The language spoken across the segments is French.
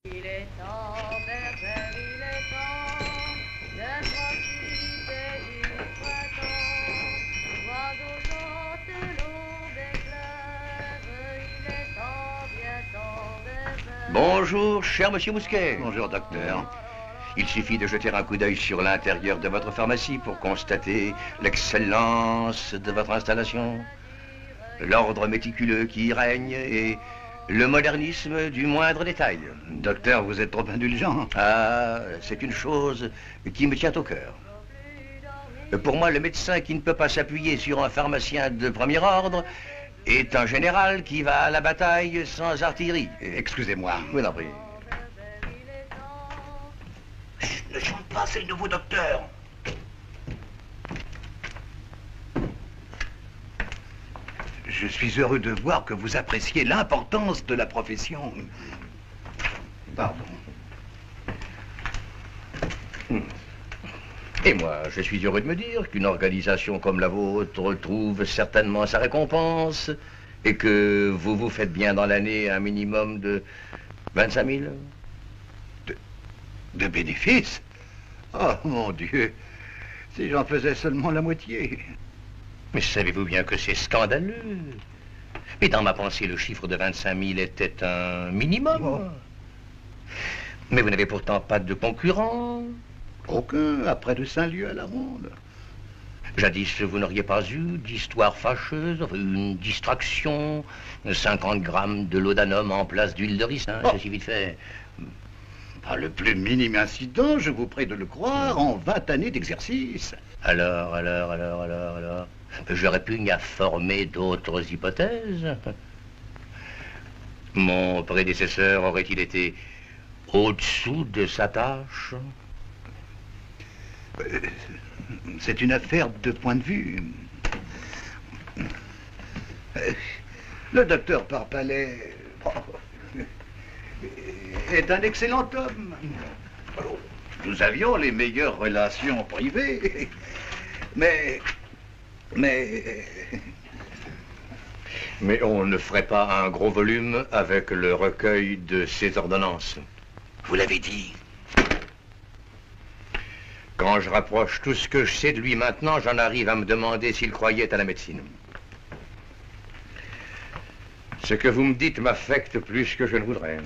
Il est temps, Berger, il est temps de profiter du printemps. L'oiseau chante, l'aube éclaire, il est temps, bien temps, Berger. Bonjour, cher monsieur Mousquet. Bonjour, docteur. Il suffit de jeter un coup d'œil sur l'intérieur de votre pharmacie pour constater l'excellence de votre installation, l'ordre méticuleux qui y règne et le modernisme du moindre détail. Docteur, vous êtes trop indulgent. Ah, c'est une chose qui me tient au cœur. Pour moi, le médecin qui ne peut pas s'appuyer sur un pharmacien de premier ordre est un général qui va à la bataille sans artillerie. Excusez-moi. Oui, non, prie. Ne chante pas, c'est le nouveau docteur. Je suis heureux de voir que vous appréciez l'importance de la profession. Pardon. Et moi, je suis heureux de me dire qu'une organisation comme la vôtre trouve certainement sa récompense et que vous vous faites bien dans l'année un minimum de 25 000. De bénéfices? Oh, mon Dieu. Si j'en faisais seulement la moitié. Mais savez-vous bien que c'est scandaleux? Mais dans ma pensée, le chiffre de 25 000 était un minimum. Oh. Mais vous n'avez pourtant pas de concurrents. Aucun, après de 5 lieues à la ronde. Jadis, vous n'auriez pas eu d'histoire fâcheuse, une distraction, 50 grammes de laudanum en place d'huile de ricin, ceci vite fait. Pas le plus minime incident, je vous prie de le croire, en 20 années d'exercice. Alors, j'aurais pu y former d'autres hypothèses. Mon prédécesseur aurait-il été au-dessous de sa tâche? C'est une affaire de point de vue. Le docteur Parpalet est un excellent homme. Nous avions les meilleures relations privées, mais on ne ferait pas un gros volume avec le recueil de ses ordonnances. Vous l'avez dit. Quand je rapproche tout ce que je sais de lui maintenant, j'en arrive à me demander s'il croyait à la médecine. Ce que vous me dites m'affecte plus que je ne voudrais.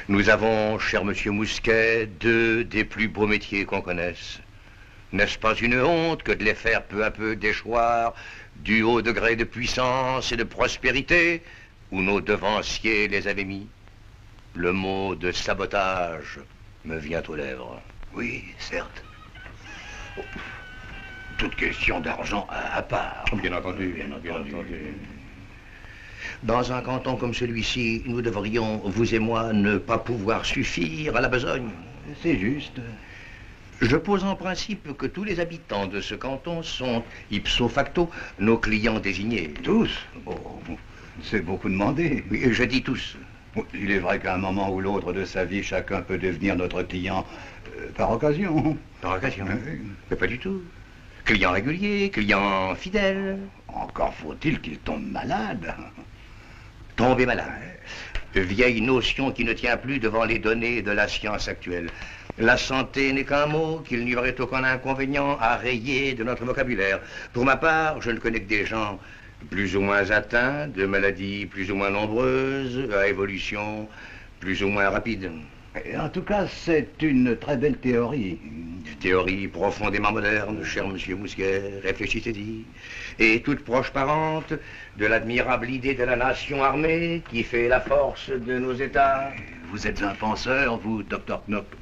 Nous avons, cher monsieur Mousquet, deux des plus beaux métiers qu'on connaisse. N'est-ce pas une honte que de les faire peu à peu déchoir du haut degré de puissance et de prospérité où nos devanciers les avaient mis? Le mot de sabotage me vient aux lèvres. Oui, certes. Toute question d'argent à part. Bien entendu, bien entendu. Dans un canton comme celui-ci, nous devrions, vous et moi, ne pas pouvoir suffire à la besogne. C'est juste. Je pose en principe que tous les habitants de ce canton sont, ipso facto, nos clients désignés. Tous? Oh, c'est beaucoup demandé. Oui, je dis tous. Il est vrai qu'à un moment ou l'autre de sa vie, chacun peut devenir notre client par occasion. Par occasion? Oui. Mais pas du tout. Client régulier, client fidèle. Encore faut-il qu'il tombe malade. Tomber malade. Vieille notion qui ne tient plus devant les données de la science actuelle. La santé n'est qu'un mot qu'il n'y aurait aucun inconvénient à rayer de notre vocabulaire. Pour ma part, je ne connais que des gens plus ou moins atteints de maladies plus ou moins nombreuses, à évolution plus ou moins rapide. En tout cas, c'est une très belle théorie. Théorie profondément moderne, cher monsieur Mousquet, réfléchissez-y. Et toute proche parente de l'admirable idée de la nation armée qui fait la force de nos États. Vous êtes un penseur, vous, docteur Knopp.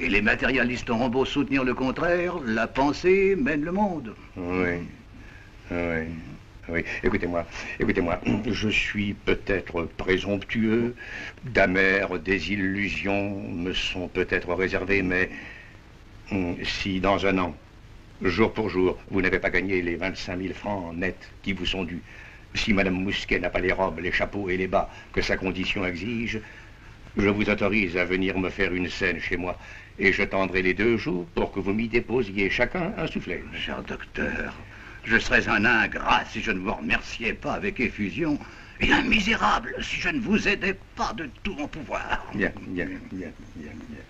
Et les matérialistes auront beau soutenir le contraire, la pensée mène le monde. Oui, oui. Oui, écoutez-moi, je suis peut-être présomptueux, d'amères désillusions me sont peut-être réservées, mais si dans un an, jour pour jour, vous n'avez pas gagné les 25 000 francs nets qui vous sont dus, si Madame Mousquet n'a pas les robes, les chapeaux et les bas que sa condition exige, je vous autorise à venir me faire une scène chez moi, et je tendrai les 2 jours pour que vous m'y déposiez chacun un soufflet. Cher docteur, je serais un ingrat si je ne vous remerciais pas avec effusion Bien misérable si je ne vous aidais pas de tout mon pouvoir. Bien, bien, bien, bien, bien.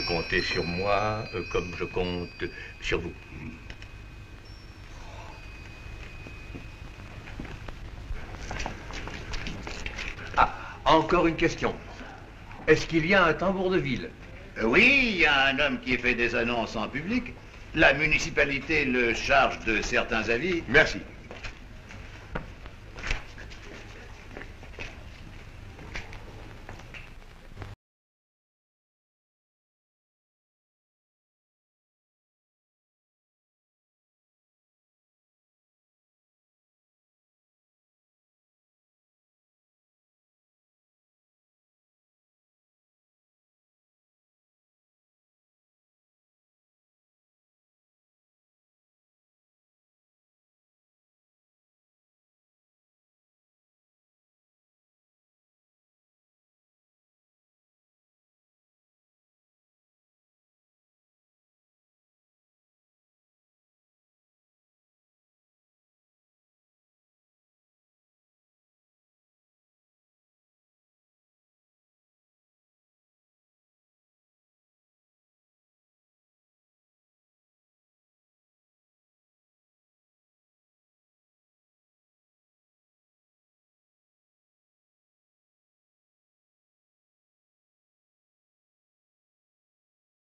Comptez sur moi comme je compte sur vous. Ah, encore une question. Est-ce qu'il y a un tambour de ville? Oui, il y a un homme qui fait des annonces en public. La municipalité le charge de certains avis. Merci.